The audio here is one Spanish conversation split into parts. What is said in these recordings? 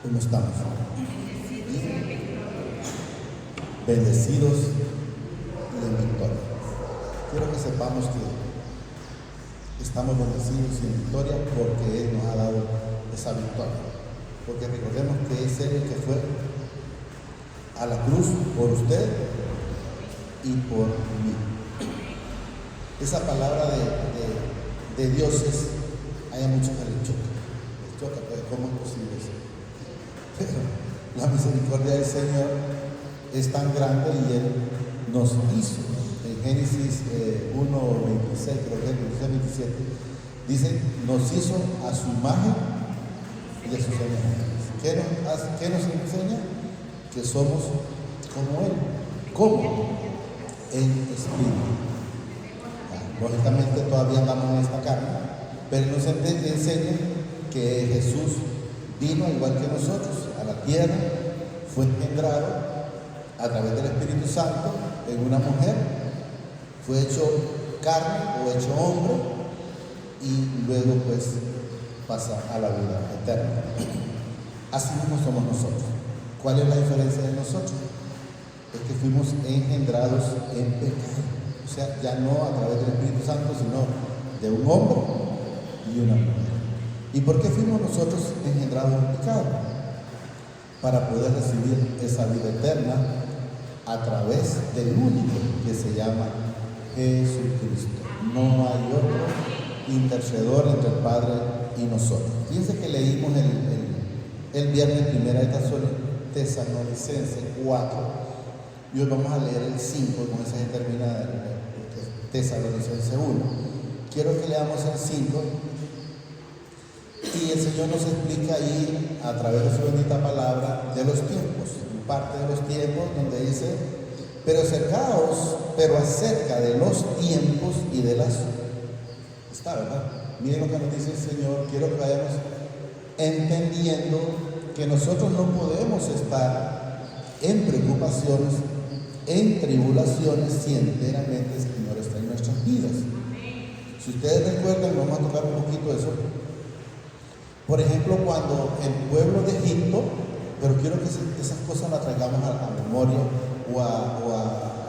¿Cómo estamos? Bien. Bendecidos y en victoria. Quiero que sepamos que estamos bendecidos y en victoria porque Él nos ha dado esa victoria. Porque recordemos que es Él el que fue a la cruz por usted y por mí. Esa palabra de Dios es, hay muchos que le choca, pero ¿cómo es posible eso? Pero la misericordia del Señor es tan grande y Él nos hizo. En Génesis 1:26, creo que es 26-27, dice, nos hizo a su imagen y a su semejanza. ¿Qué nos enseña? Que somos como Él. ¿Cómo? En espíritu. Lógicamente todavía andamos en esta carne, pero nos enseña que Jesús vino igual que nosotros a la tierra, fue engendrado a través del Espíritu Santo en una mujer, fue hecho carne o hecho hombre y luego pues pasa a la vida eterna. Así mismo somos nosotros. ¿Cuál es la diferencia de nosotros? Es que fuimos engendrados en pecado. O sea, ya no a través del Espíritu Santo, sino de un hombre y una mujer. ¿Y por qué fuimos nosotros engendrados en pecado? Para poder recibir esa vida eterna a través del único que se llama Jesucristo. No hay otro intercedor entre el Padre y nosotros. Fíjense que leímos el viernes primera de Tesalonicenses 4. Y hoy vamos a leer el 5, con ese se termina Tesalonicenses 1. Quiero que leamos el 5 y el Señor nos explica ahí a través de su bendita palabra de los tiempos, parte de los tiempos donde dice, pero acerca de los tiempos y de las... Está, ¿verdad? Miren lo que nos dice el Señor. Quiero que vayamos entendiendo que nosotros no podemos estar en preocupaciones, en tribulaciones, si enteramente el Señor está en nuestras vidas. Si ustedes recuerdan, vamos a tocar un poquito eso. Por ejemplo, cuando el pueblo de Egipto, pero quiero que esas cosas las traigamos a la memoria o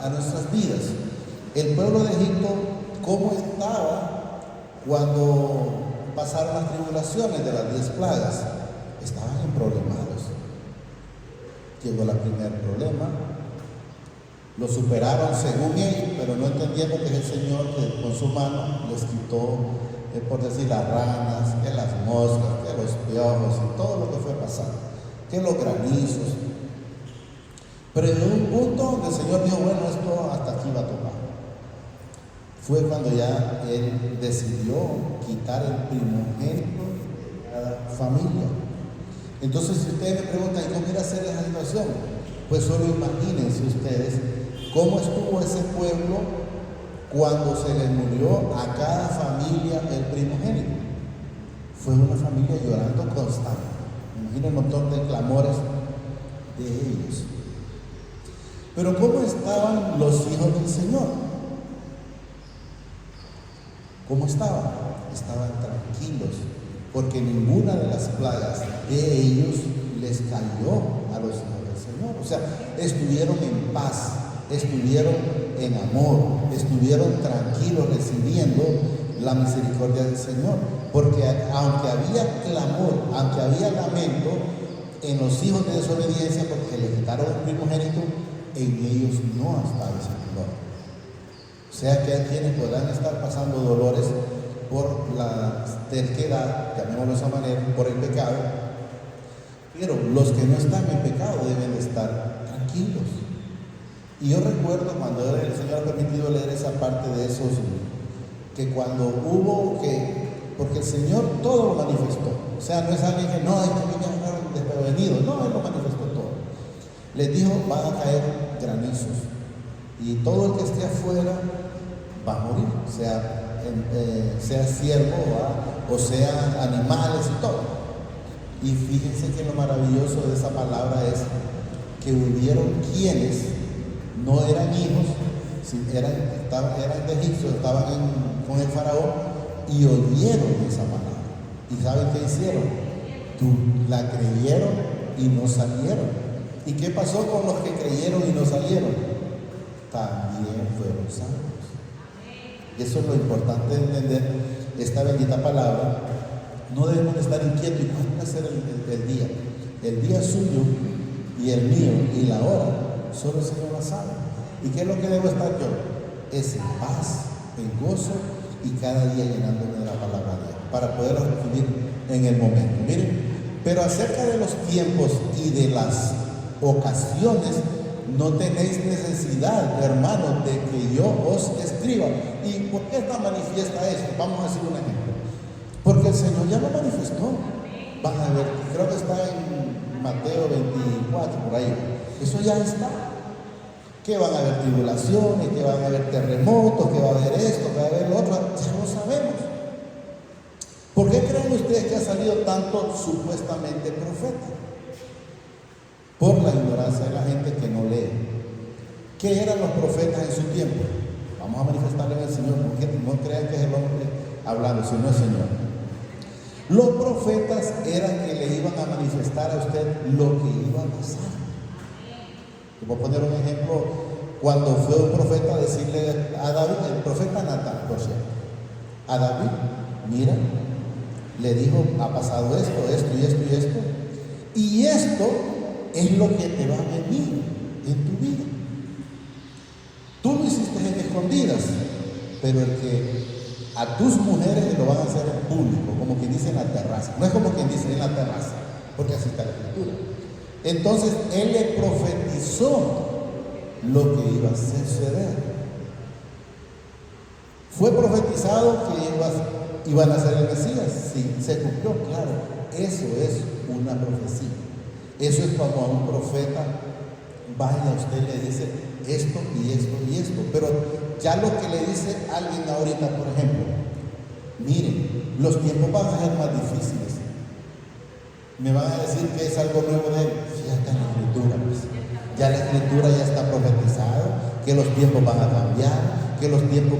a nuestras vidas. El pueblo de Egipto, ¿cómo estaba cuando pasaron las tribulaciones de las 10 plagas? Estaban en problemados. Llegó el primer problema, lo superaron según ellos, pero no entendiendo que es el Señor que con su mano les quitó, por decir, las ranas, que las moscas, que los piojos y todo lo que fue pasando, que los granizos. Pero llegó un punto donde el Señor dijo, bueno, esto hasta aquí va a tomar. Fue cuando ya Él decidió quitar el primogénito de cada familia. Entonces, si ustedes me preguntan, ¿cómo ir a hacer esa situación? Pues solo imagínense ustedes cómo estuvo ese pueblo cuando se les murió a cada familia el primogénito. Fue una familia llorando constante. Imaginen un montón de clamores de ellos. Pero ¿cómo estaban los hijos del Señor? ¿Cómo estaban? Estaban tranquilos, porque ninguna de las plagas de ellos les cayó a los hijos del Señor. O sea, estuvieron en paz, estuvieron en amor, estuvieron tranquilos recibiendo la misericordia del Señor. Porque aunque había clamor, aunque había lamento en los hijos de desobediencia porque le quitaron el primogénito, en ellos no estaba ese dolor. O sea que hay quienes podrán estar pasando dolores por la terquedad, llamémoslo de esa manera, por el pecado, pero los que no están en pecado deben de estar tranquilos. Y yo recuerdo cuando el Señor ha permitido leer esa parte de esos, que cuando hubo porque el Señor todo lo manifestó. O sea, no es alguien que no, es que a mí me agarraron desprevenido. No, Él lo manifestó todo. Les dijo, van a caer granizos. Y todo el que esté afuera va a morir. Sea ciervo o sean animales y todo. Y fíjense que lo maravilloso de esa palabra es que hubieron quienes no eran hijos, eran de egipcios, estaban con el faraón y oyeron esa palabra. ¿Y saben qué hicieron? La creyeron y no salieron. ¿Y qué pasó con los que creyeron y no salieron? También fueron salvos. Eso es lo importante de entender esta bendita palabra. No debemos estar inquietos. ¿Y cuándo va a ser el día? El día suyo y el mío y la hora, solo el Señor la sabe. ¿Y qué es lo que debo estar yo? Es en paz, en gozo y cada día llenándome de la palabra de Dios para poder vivir en el momento. Miren, pero acerca de los tiempos y de las ocasiones, no tenéis necesidad, hermanos, de que yo os escriba. ¿Y por qué está manifiesta esto? Vamos a decir un ejemplo. Porque el Señor ya lo manifestó. Van a ver, creo que está en Mateo 24, por ahí. Eso ya está. Que van a haber tribulaciones, que van a haber terremotos, que va a haber esto, que va a haber lo otro. Ya lo sabemos. ¿Por qué creen ustedes que ha salido tanto supuestamente profeta? Por la ignorancia de la gente que no lee. ¿Qué eran los profetas en su tiempo? Vamos a manifestarle al Señor, porque no crean que es el hombre hablando, sino el Señor. Los profetas eran que le iban a manifestar a usted lo que iba a pasar. Te voy a poner un ejemplo. Cuando fue un profeta a decirle a David, el profeta Natán, por cierto, a David, mira, le dijo, ha pasado esto, esto y esto y esto, y esto es lo que te va a venir en tu vida. Tú lo hiciste en escondidas, pero el que a tus mujeres lo van a hacer en público, como quien dice en la terraza. No es como quien dice en la terraza, porque así está la escritura. Entonces él le profetizó lo que iba a suceder. Fue profetizado que iban a ser el Mesías. Sí, se cumplió, claro. Eso es una profecía. Eso es cuando a un profeta vaya, usted le dice esto y esto y esto. Pero ya lo que le dice alguien ahorita, por ejemplo, miren, los tiempos van a ser más difíciles. Me van a decir que es algo nuevo de él. Ya está en la escritura, pues. Ya la escritura ya está profetizado, que los tiempos van a cambiar, que los tiempos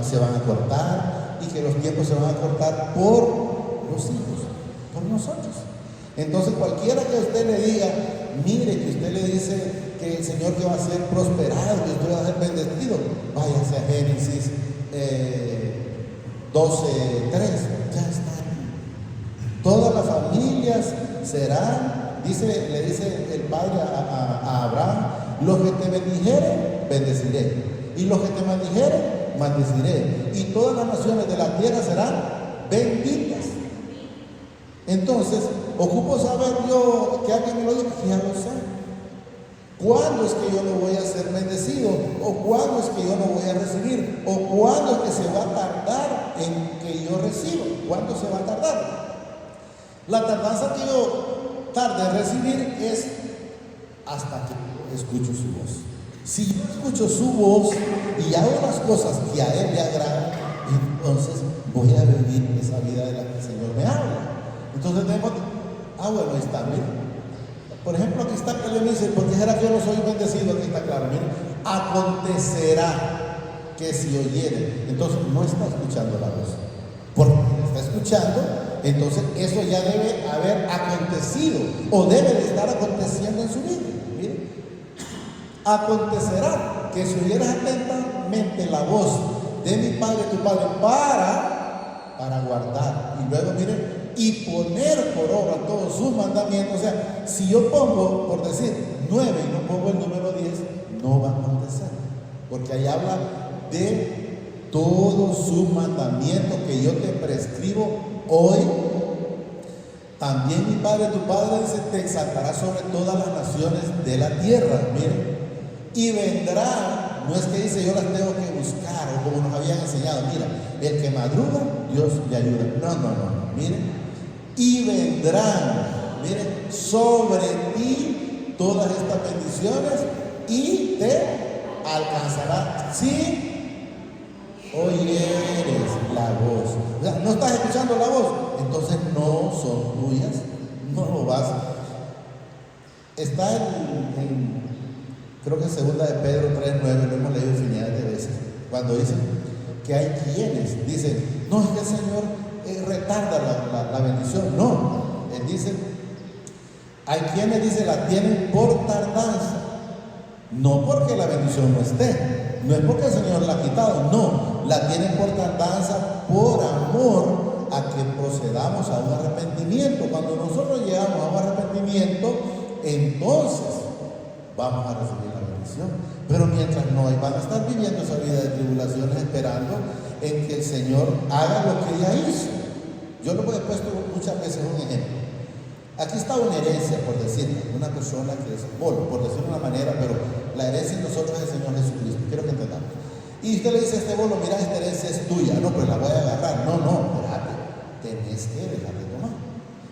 se van a cortar y que los tiempos se van a cortar por los hijos, por nosotros. Entonces cualquiera que usted le diga, mire, que usted le dice que el Señor que va a ser prosperado, que usted va a ser bendecido, váyase a Génesis 12:3, ya está. Todas las familias serán, le dice el Padre a Abraham, los que te bendijeren, bendeciré, y los que te maldijeren, maldeciré, y todas las naciones de la tierra serán benditas. Entonces, ocupo saber yo, que alguien me lo diga, ya lo sé. ¿Cuándo es que yo no voy a ser bendecido? ¿O cuándo es que yo no voy a recibir? ¿O cuándo es que se va a tardar en que yo reciba? ¿Cuándo se va a tardar? La tardanza que yo tarde en recibir es hasta que escucho su voz. Si yo escucho su voz y hago las cosas que a Él le agradan, entonces voy a vivir esa vida de la que el Señor me habla. Entonces tenemos, bueno, ahí está, miren. Por ejemplo, aquí está que le dice, ¿por qué será que yo no soy bendecido? Aquí está claro, miren. Acontecerá que si oyeren, entonces no está escuchando la voz. Porque está escuchando, entonces eso ya debe haber acontecido o debe de estar aconteciendo en su vida. Miren, acontecerá que si oyeres atentamente la voz de mi Padre, tu Padre, para guardar. Y luego miren, y poner por obra todos sus mandamientos. O sea, si yo pongo, por decir, 9 y no pongo el número 10, no va a acontecer. Porque ahí habla de todo su mandamiento que yo te prescribo hoy. También mi Padre, tu Padre, dice, te exaltará sobre todas las naciones de la tierra. Miren, y vendrá, no es que dice yo las tengo que buscar o como nos habían enseñado, mira, el que madruga, Dios le ayuda. No, miren, y vendrán, miren, sobre ti todas estas bendiciones y te alcanzará si oyeres la voz. O sea, no estás escuchando la voz, entonces no son tuyas, no lo vas. Está en creo que en 2 de Pedro 3:9, lo hemos leído infinidad de veces, cuando dicen que hay quienes dicen, no, es que el Señor retarda la bendición. No, Él dice, Hay quienes dicen la tienen por tardanza, no porque la bendición no esté, no es porque el Señor la ha quitado, no, la tienen por tardanza, por amor a que procedamos a un arrepentimiento. Cuando nosotros llegamos a un arrepentimiento, entonces vamos a recibir la bendición. Pero mientras no, van a estar viviendo esa vida de tribulaciones esperando en que el Señor haga lo que ya hizo. Yo lo he puesto muchas veces un ejemplo. Aquí está una herencia, por decirlo, una persona que es bolo, por decirlo de una manera, pero la herencia en nosotros es el Señor Jesucristo. Quiero que entendamos. Y usted le dice a este bolo, mira, esta herencia es tuya. No, pero la voy a agarrar. No, espérate. Tenés que dejar de tomar.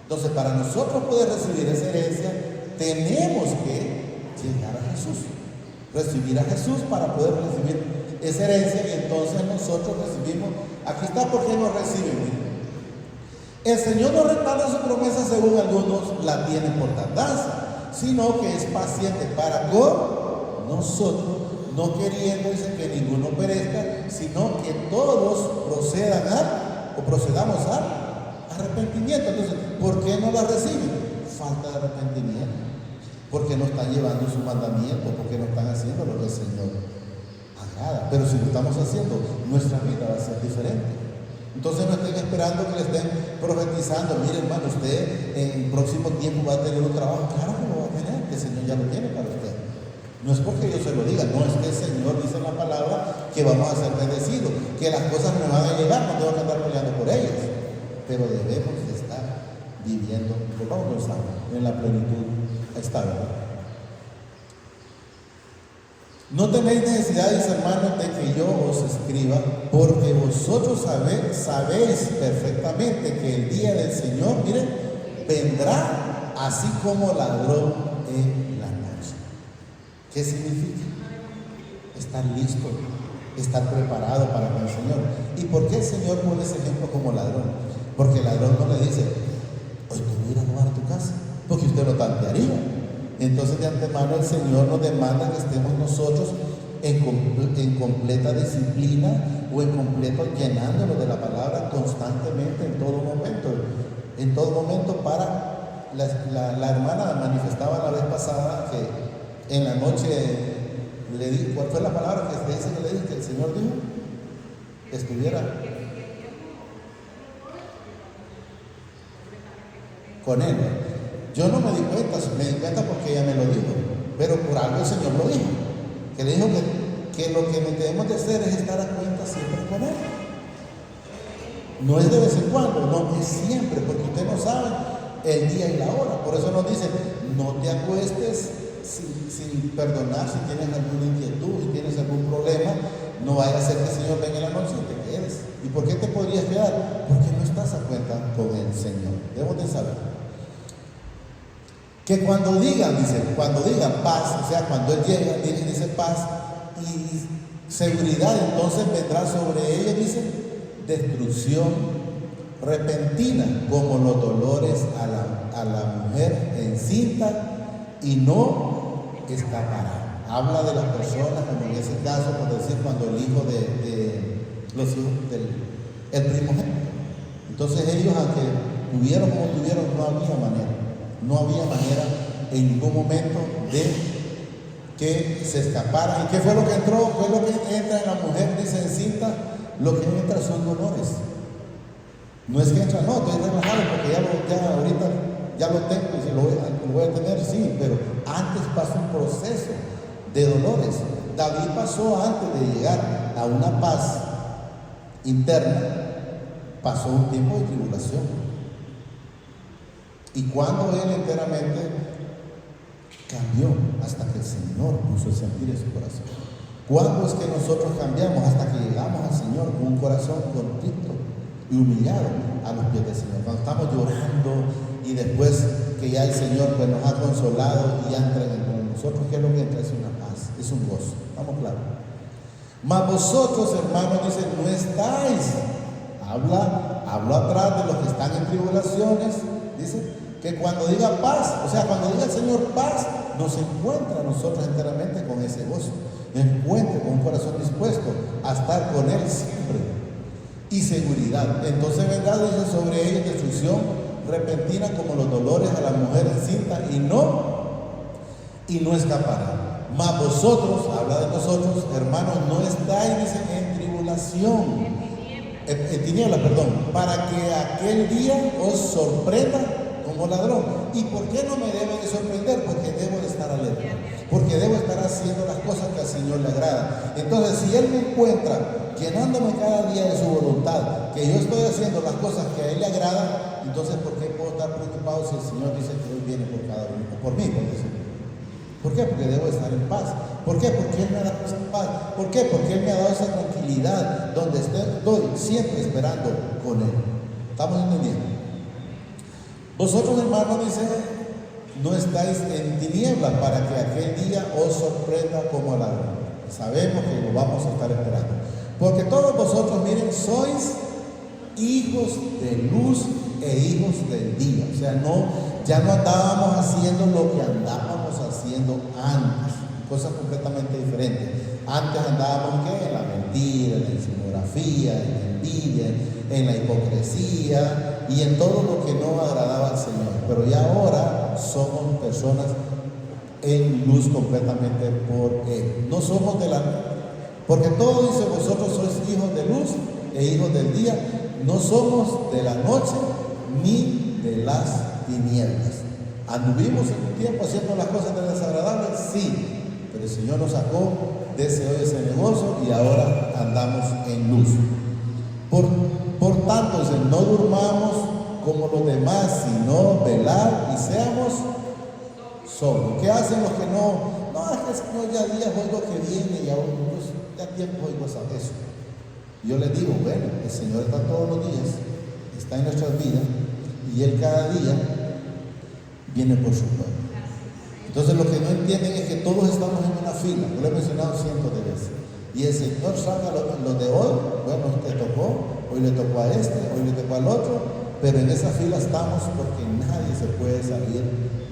Entonces, para nosotros poder recibir esa herencia, tenemos que llegar a Jesús. Recibir a Jesús para poder recibir esa herencia, y entonces nosotros recibimos. Aquí está por qué nos reciben. El Señor no retarda su promesa, según algunos la tienen por tardanza, sino que es paciente para con nosotros, no queriendo, dice, que ninguno perezca, sino que todos procedamos a arrepentimiento. Entonces, ¿por qué no la reciben? Falta de arrepentimiento. Porque no están llevando su mandamiento, porque no están haciendo lo que el Señor agrada. Pero si lo estamos haciendo, nuestra vida va a ser diferente. Entonces no estén esperando que le estén profetizando. Mire, hermano, usted en el próximo tiempo va a tener un trabajo. Claro que lo va a tener, que el Señor ya lo tiene para usted. No es porque yo se lo diga, no, es que el Señor dice en la palabra que vamos a ser bendecidos, que las cosas me van a llegar, no tengo que andar peleando por ellas. Pero debemos de estar viviendo, como lo estamos, en la plenitud. Ahí está, ¿verdad? No tenéis necesidad, dice, hermanos, de que yo os escriba, porque vosotros sabéis perfectamente que el día del Señor, miren, vendrá así como ladrón en la noche. ¿Qué significa? Estar listo, estar preparado para con el Señor. ¿Y por qué el Señor pone ese ejemplo como ladrón? Porque el ladrón no le dice, hoy te voy a ir a robar a tu casa, porque usted lo tantearía. Entonces, de antemano, el Señor nos demanda que estemos nosotros en completa disciplina o en completo llenándonos de la palabra constantemente en todo momento. En todo momento. Para la hermana manifestaba la vez pasada que en la noche le di, ¿cuál fue la palabra que dice que le dije? Que el Señor dijo que estuviera con él. Yo no me di cuenta porque ella me lo dijo, pero por algo el Señor lo dijo, que le dijo que lo que debemos de hacer es estar a cuenta siempre con Él. No es de vez en cuando, no, es siempre, porque usted no sabe el día y la hora. Por eso nos dice, no te acuestes sin perdonar si tienes alguna inquietud, si tienes algún problema, no vaya a ser que el Señor venga en la noche y te quedes. ¿Y por qué te podrías quedar? Porque no estás a cuenta con el Señor. Debemos de saber que cuando digan paz, o sea, cuando Él llega, dice paz y seguridad, entonces vendrá sobre ellos, dice, destrucción repentina, como los dolores a la mujer encinta, y no escapará. Habla de las personas, como en ese caso, por decir, cuando el hijo de los hijos el primogénito. Entonces ellos, aunque tuvieron como tuvieron, no había manera en ningún momento de que se escaparan. ¿Y qué fue lo que entró? Fue lo que entra en la mujer, dice encinta, lo que entra son dolores. No es que entra, no, estoy relajado porque ahorita ya lo tengo y lo voy a tener, sí, pero antes pasó un proceso de dolores. David pasó, antes de llegar a una paz interna, pasó un tiempo de tribulación. Y cuando él enteramente cambió, hasta que el Señor puso el sentir en su corazón. ¿Cuándo es que nosotros cambiamos? Hasta que llegamos al Señor con un corazón contrito y humillado a los pies del Señor. Cuando estamos llorando y después que ya el Señor pues, nos ha consolado y ya entra en nosotros, ¿qué es lo que entra? Es una paz, es un gozo. ¿Estamos claros? Mas vosotros, hermanos, dicen, no estáis. Habla atrás de los que están en tribulaciones, dice. Que cuando diga paz, o sea, cuando diga el Señor paz, nos encuentra a nosotros enteramente con ese gozo, nos encuentra con un corazón dispuesto a estar con Él siempre y seguridad. Entonces vendrá, dice, sobre ellos destrucción repentina como los dolores a la mujer encinta y no escapará. Mas vosotros, habla de nosotros, hermanos, no estáis, dice, en tribulación, en tinieblas, perdón, para que aquel día os sorprenda como ladrón. ¿Y por qué no me debe de sorprender? Porque debo de estar alerta, porque debo estar haciendo las cosas que al Señor le agrada. Entonces, si Él me encuentra llenándome cada día de su voluntad, que yo estoy haciendo las cosas que a Él le agrada, entonces ¿por qué puedo estar preocupado si el Señor dice que Él viene por cada uno, por mí, por decirlo? ¿Por qué? Porque debo estar en paz. ¿Por qué? Porque Él me ha dado esa paz. ¿Por qué? Porque Él me ha dado esa tranquilidad donde estoy siempre esperando con Él. ¿Estamos entendiendo? Vosotros, hermanos, dice, no estáis en tinieblas para que aquel día os sorprenda como a ladrón. Sabemos que lo vamos a estar esperando. Porque todos vosotros, miren, sois hijos de luz e hijos del día. O sea, ya no andábamos haciendo lo que andábamos haciendo antes, cosas completamente diferentes. Antes andábamos ¿qué? En la mentira, en la insinografía, en la envidia, en la hipocresía y en todo lo que no agradaba al Señor. Pero ya ahora somos personas en luz completamente por Él. No somos de la... Porque todo dice, vosotros sois hijos de luz e hijos del día. No somos de la noche ni de las tinieblas. ¿Anduvimos en un tiempo haciendo las cosas desagradables? Sí, pero el Señor nos sacó de ese hoyo cenagoso y ahora andamos en luz. Por tanto, no durmamos como los demás, sino velar y seamos sobrios. ¿Qué hacen los que no? No, es que el Señor ya días oigo que viene y aún pues, ya tiempo oigo eso. Yo les digo, bueno, el Señor está todos los días, está en nuestras vidas y Él cada día viene por su pueblo. Entonces lo que no entienden es que todos estamos en una fila, yo lo he mencionado cientos de veces, y el Señor saca los de hoy, bueno, te tocó, hoy le tocó a este, hoy le tocó al otro, pero en esa fila estamos porque nadie se puede salir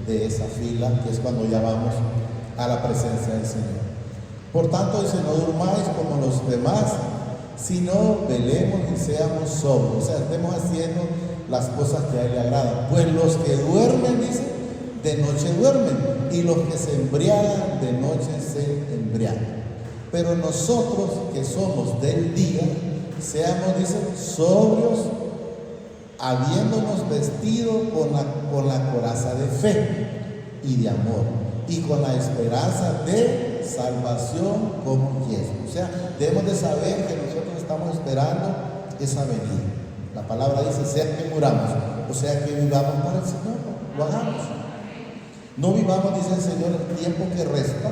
de esa fila, que es cuando ya vamos a la presencia del Señor. Por tanto, dice, no durmáis como los demás, sino velemos y seamos sobrios, o sea, estemos haciendo las cosas que a Él le agradan. Pues los que duermen, dice, de noche duermen, y los que se embriagan, de noche se embriagan. Pero nosotros que somos del día, seamos, dice, sobrios, habiéndonos vestido con la coraza de fe y de amor, y con la esperanza de salvación como Jesús. O sea, debemos de saber que nosotros estamos esperando esa venida. La palabra dice, sea que muramos, o sea que vivamos para el Señor, lo hagamos. No vivamos, dice el Señor, el tiempo que resta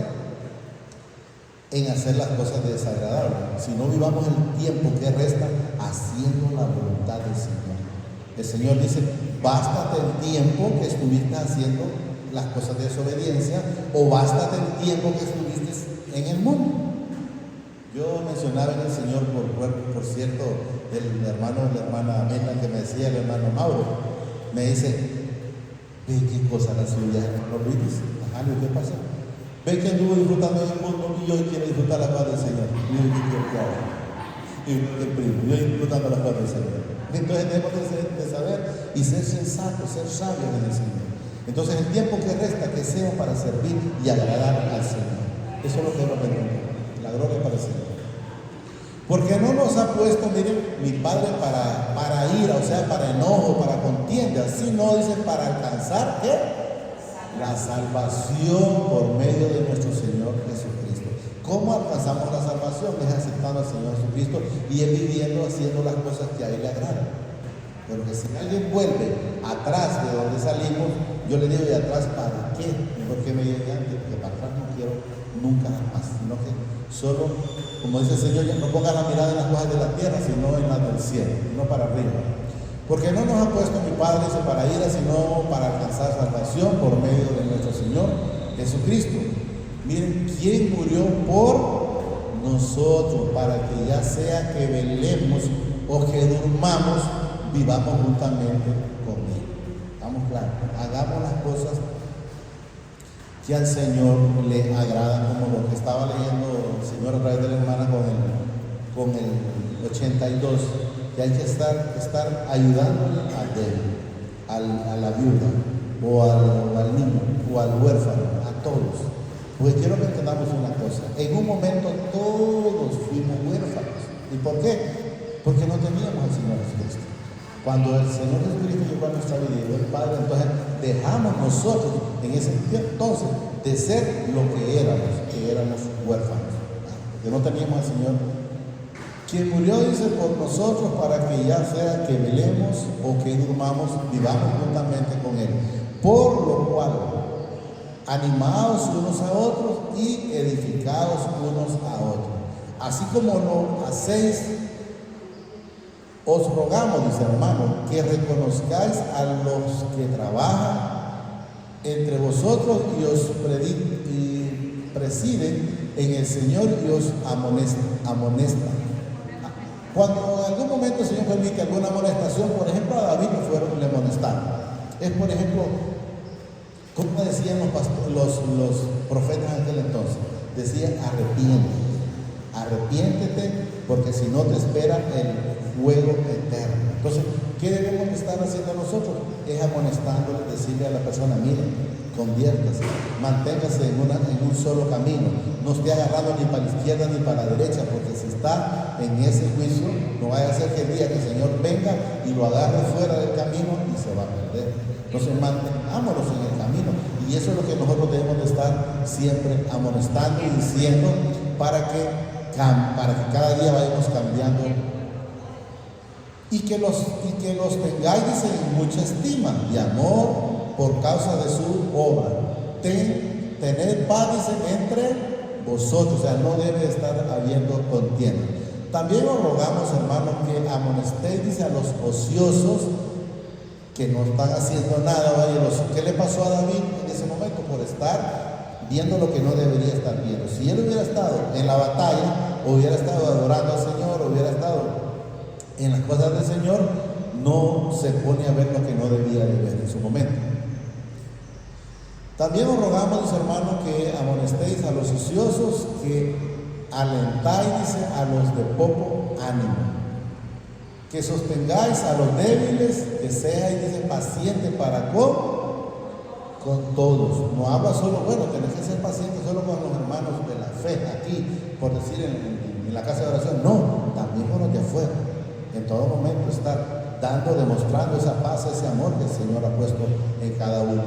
en hacer las cosas desagradables, sino vivamos el tiempo que resta haciendo la voluntad del Señor. El Señor dice, bástate el tiempo que estuviste haciendo las cosas de desobediencia, o bástate el tiempo que estuviste en el mundo. Yo mencionaba en el Señor, por cierto, el hermano o la hermana Mena que me decía, el hermano Mauro, me dice, ve qué cosa la suya, ¿no lo viste? Ajá, ¿qué pasa? Ve que anduvo disfrutando en el mundo y hoy quiere disfrutar la paz del Señor. Y yo quiero que haga. Y el primo, yo disfrutando la paz del Señor. Entonces debemos de saber y ser sensatos, ser sabios en el Señor. Entonces el tiempo que resta, que sea para servir y agradar al Señor. Eso es lo que nos pedimos. La gloria para el Señor. Porque no nos ha puesto, miren, mi Padre para ira, o sea, para enojo, para contienda, sino, dice, para alcanzar, ¿qué? La salvación por medio de nuestro Señor Jesucristo. ¿Cómo alcanzamos la salvación? Es aceptando al Señor Jesucristo y es viviendo, haciendo las cosas que a Él le agradan. Pero que si alguien vuelve atrás de donde salimos, yo le digo, ¿y atrás para qué? Mejor que me llegue antes, porque para atrás no quiero nunca más, sino que solo, como dice el Señor, ya no ponga la mirada en las cosas de la tierra, sino en las del cielo, no para arriba. Porque no nos ha puesto mi Padre, dice, para ira, sino para alcanzar salvación por medio de nuestro Señor Jesucristo. Miren, ¿quién murió por nosotros? Para que ya sea que velemos o que durmamos, vivamos juntamente con Él. ¿Estamos claros? Hagamos las cosas que al Señor le agrada, como lo que estaba leyendo el Señor a través de la hermana con el 82, que hay que estar ayudándole a Él. a la viuda, o al niño, o al huérfano, a todos. Pues quiero que entendamos una cosa. En un momento todos fuimos huérfanos. ¿Y por qué? Porque no teníamos al Señor Jesucristo. Cuando el Señor Jesucristo llegó a nuestra vida y el Padre, entonces dejamos nosotros en ese tiempo entonces de ser lo que éramos huérfanos. Porque no teníamos al Señor, quien murió, dice, por nosotros, para que ya sea que velemos o que durmamos, vivamos juntamente con Él. Por lo cual, animados unos a otros y edificados unos a otros. Así como lo hacéis, os rogamos, dice hermano, que reconozcáis a los que trabajan entre vosotros y os presiden en el Señor y os amonestan. Cuando en algún momento el Señor permite alguna amonestación, por ejemplo, a David le amonestaron. Es, por ejemplo, como decían los profetas en aquel entonces, decían: arrepiéntete, porque si no te espera el fuego eterno. Entonces, ¿qué debemos estar haciendo nosotros? Es amonestándole, decirle a la persona: mire, conviértase, manténgase en un solo camino, no esté agarrado ni para la izquierda ni para la derecha, porque si está en ese juicio, no vaya a ser que el día que el Señor venga y lo agarre fuera del camino y se va a perder. Entonces, mantengámonos en el camino, y eso es lo que nosotros debemos de estar siempre amonestando y diciendo para que cada día vayamos cambiando, y que los tengáis, dice, en mucha estima y amor por causa de su obra. Tened paz, dice, entre vosotros, o sea, no debe estar habiendo contienda. También os rogamos, hermanos, que amonestéis, dice, a los ociosos que no están haciendo nada. Vaya, ¿qué le pasó a David en ese momento? Por estar viendo lo que no debería estar viendo. Si él hubiera estado en la batalla, hubiera estado adorando al Señor, hubiera estado en las cosas del Señor, no se pone a ver lo que no debía de ver en su momento. También os rogamos, hermanos, que amonestéis a los ociosos, que alentáis, dice, a los de poco ánimo, que sostengáis a los débiles, que seáis, dice, pacientes para con todos. No habla solo, bueno, tenés que ser paciente solo con los hermanos de la fe, aquí, por decir, en la casa de oración. No, también con los de afuera. En todo momento estar demostrando esa paz, ese amor que el Señor ha puesto en cada uno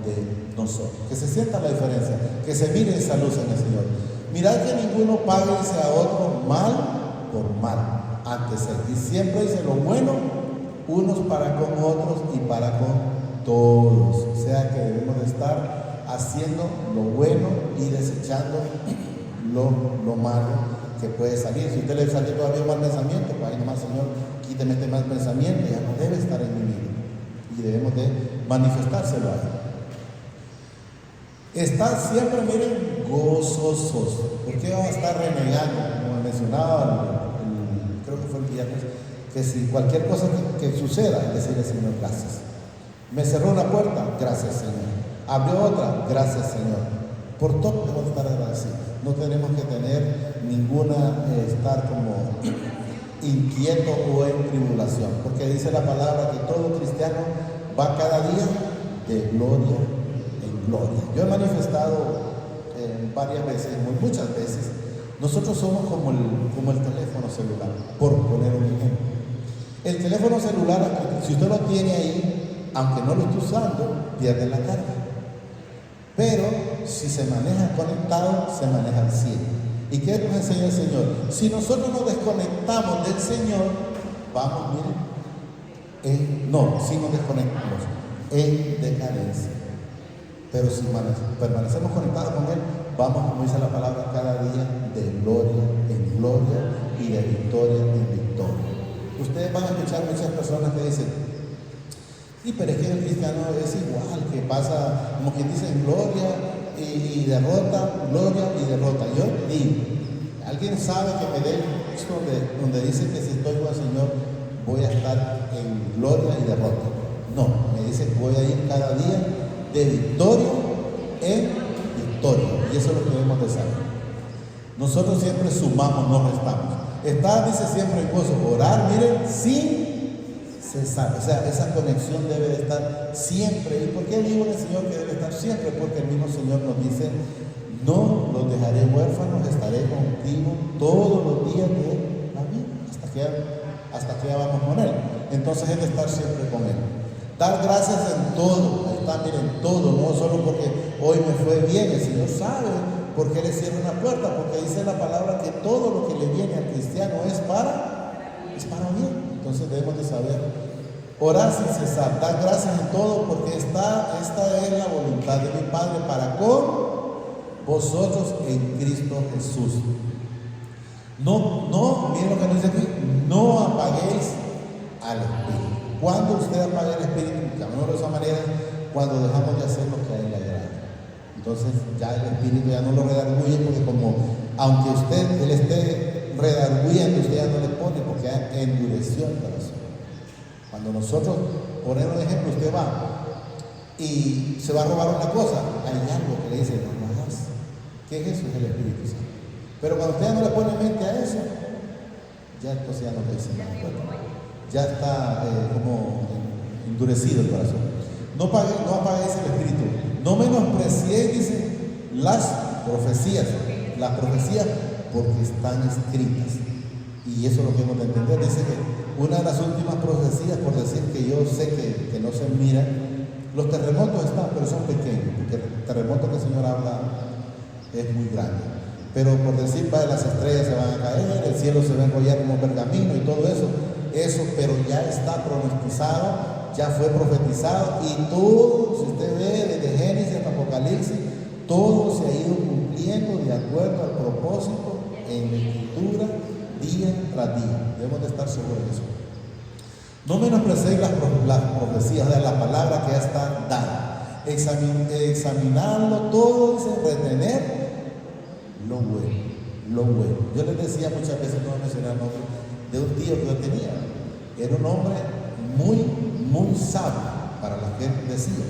de nosotros. Que se sienta la diferencia, que se mire esa luz en el Señor. Mirad que ninguno pague, dice, a otro mal por mal. Antes y siempre, dice, lo bueno, unos para con otros y para con todos. O sea que debemos de estar haciendo lo bueno y desechando lo malo que puede salir. Si usted le salió todavía un mal pensamiento, pues ahí nomás: Señor, quíteme este mal pensamiento, ya no debe estar en mi vida, y debemos de manifestárselo a Él. Estar siempre, miren, gozosos. ¿Por qué vamos a estar renegando? Como mencionaba creo que fue el viernes, que si cualquier cosa que suceda, decirle: Señor, gracias. Me cerró una puerta, gracias, Señor. Abrió otra, gracias, Señor. Por todo debemos estar agradecidos. No tenemos que tener estar como inquieto o en tribulación, porque dice la palabra que todo cristiano va cada día de gloria en gloria. Yo he manifestado varias veces, muchas veces, nosotros somos como el teléfono celular, por poner un ejemplo. El teléfono celular, si usted lo tiene ahí, aunque no lo esté usando, pierde la carga. Pero si se maneja conectado, se maneja al 100. ¿Y qué nos enseña el Señor? Si nosotros nos desconectamos del Señor, vamos, miren, si nos desconectamos, en decadencia. Pero si permanecemos conectados con Él, vamos, como dice la palabra, cada día de gloria en gloria y de victoria en victoria. Ustedes van a escuchar muchas personas que dicen: sí, pero es que el cristiano es igual, que pasa, como quien dice, gloria y derrota, gloria y derrota. Yo digo, ¿alguien sabe que me dé el texto donde dice que si estoy con el Señor voy a estar en gloria y derrota? No, me dice que voy a ir cada día de victoria en victoria, y eso es lo que debemos de saber. Nosotros siempre sumamos, no restamos. Estar, dice, siempre en gozo, orar, miren, sin cesar. O sea, esa conexión debe de estar siempre. ¿Y por qué digo el Señor que debe estar siempre? Porque el mismo Señor nos dice: no los dejaré huérfanos, estaré contigo todos los días de la vida, hasta que ya vamos con Él. Entonces es de estar siempre con Él. Dar gracias en todo. Ahí está, miren, todo, no solo porque hoy me fue bien. El Señor sabe por qué le cierra una puerta, porque dice la palabra que todo lo que le viene al cristiano es para bien. Entonces debemos de saber orar sin cesar, dar gracias en todo, porque esta es la voluntad de mi Padre para con vosotros en Cristo Jesús. No, miren lo que nos dice aquí: no apaguéis al Espíritu. Cuando usted apaga el Espíritu, llamémoslo de esa manera, cuando dejamos de hacer lo que a Él le agrada. Entonces ya el Espíritu ya no lo redarguye, porque como aunque Él esté redarguyendo, usted ya no le pone, porque ya endureció el corazón. Cuando nosotros, ponemos un ejemplo, usted va y se va a robar una cosa, hay algo que le dice: no lo hagas. ¿Qué es eso? Es el Espíritu Santo. Pero cuando usted ya no le pone mente a eso, ya entonces ya no le dice nada. Ya está como endurecido el corazón. No apaguéis el Espíritu. No menospreciéis, dice, las profecías. Las profecías, porque están escritas. Y eso es lo que hemos de entender. Dice que una de las últimas profecías, por decir que yo sé que no se miran, los terremotos están, pero son pequeños, porque el terremoto que el Señor habla es muy grande. Pero por decir, las estrellas se van a caer, el cielo se va a enrollar como pergamino y todo eso, pero ya está pronosticado, ya fue profetizado, y todo, si usted ve desde Génesis hasta Apocalipsis, todo se ha ido cumpliendo de acuerdo al propósito en la Escritura, día tras día. Debemos de estar seguros de eso. No menospreciéis las profecías, de la palabra que ya está dada. Examinarlo todo, dice, retener lo bueno. Yo les decía muchas veces, no voy a mencionar el nombre de un tío que yo tenía. Era un hombre muy sabio para la que decía,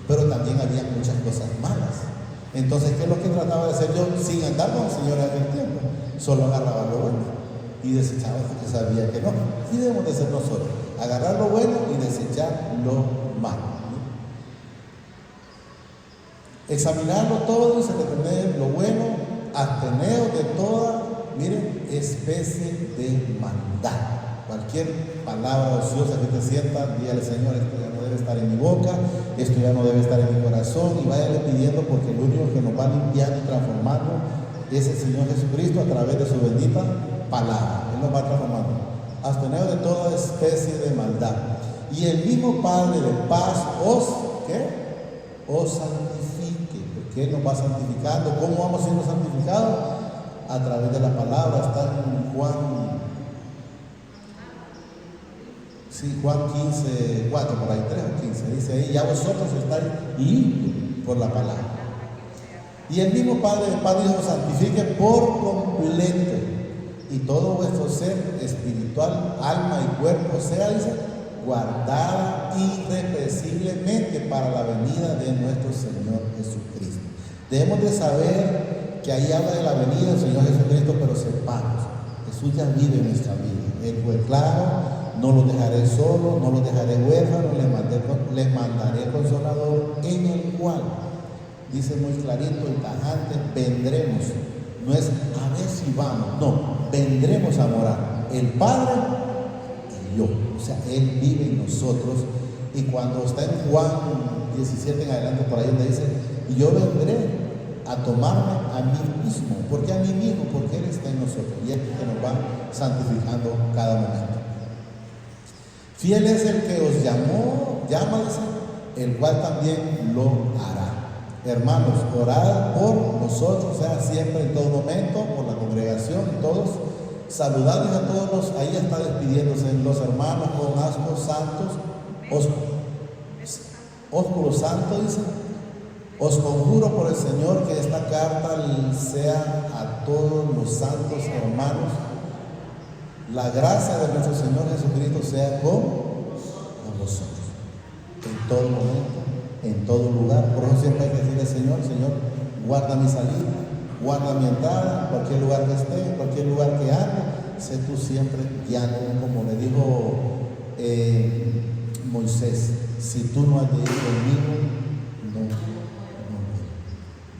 pero también había muchas cosas malas. Entonces, ¿qué es lo que trataba de hacer yo? Sin andar con el Señor en aquel tiempo, solo agarraba lo bueno y desechaba lo que sabía que no. Y debemos de ser nosotros: agarrar lo bueno y desechar lo malo. Examinarlo todo y retener lo bueno, absteneos de toda, miren, especie de maldad. Cualquier palabra ociosa que te sienta, dígale: Señor, esto ya no debe estar en mi boca, esto ya no debe estar en mi corazón, y váyale pidiendo, porque el único que nos va limpiando y transformando es el Señor Jesucristo a través de su bendita palabra. Él nos va transformando. Absteneos de toda especie de maldad. Y el mismo Padre de paz os santifique. ¿Por qué nos va santificando? ¿Cómo vamos siendo santificados? A través de la palabra. Está en Juan 15, 4, por ahí 3 o 15, dice ahí: ya vosotros estáis limpios por la palabra. Y el mismo Padre dijo: santifique por completo, y todo vuestro ser espiritual, alma y cuerpo sea, dice, guardada irrepresiblemente para la venida de nuestro Señor Jesucristo. Debemos de saber que ahí habla de la venida del Señor Jesucristo, pero sepamos, Jesús ya vive en nuestra vida. Él fue claro: no los dejaré solos, no los dejaré huérfanos, les mandaré Consolador, en el cual, dice muy clarito y tajante, vendremos. No es a ver si vamos, no, vendremos a morar el Padre y yo. O sea, Él vive en nosotros. Y cuando está en Juan 17 en adelante, por ahí donde dice: y yo vendré a tomarme a mí mismo. ¿Por qué a mí mismo? Porque Él está en nosotros, y es que nos va santificando cada momento. Fiel es el que os llama, dice, el cual también lo hará. Hermanos, orad por nosotros, o sea, siempre, en todo momento, por la congregación, todos. Saludad a todos ahí está despidiéndose los hermanos con ósculos santos. Ósculos santos, dice: os conjuro por el Señor que esta carta sea a todos los santos hermanos. La gracia de nuestro Señor Jesucristo sea con vosotros, en todo momento, en todo lugar. Por eso siempre hay que decirle: Señor, guarda mi salida, guarda mi entrada, cualquier lugar que esté, cualquier lugar que ande, sé tú siempre guiándome, como le dijo Moisés, si tú no has de ir conmigo, no.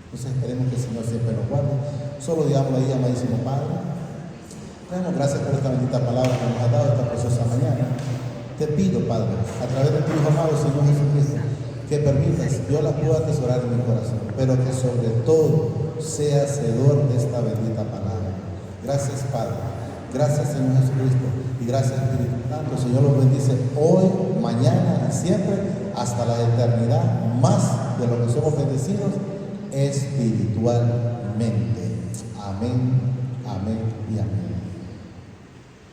Entonces esperemos que el Señor siempre nos guarde. Solo digámosle ahí, amadísimo Padre, damos gracias por esta bendita palabra que nos ha dado esta preciosa mañana. Te pido, Padre, a través de tu Hijo amado, Señor Jesucristo, que permitas, yo la pueda atesorar en mi corazón, pero que sobre todo sea hacedor de esta bendita palabra. Gracias, Padre. Gracias, Señor Jesucristo. Y gracias, Espíritu Santo. El Señor los bendice hoy, mañana y siempre, hasta la eternidad, más de lo que somos bendecidos espiritualmente. Amén, amén y amén.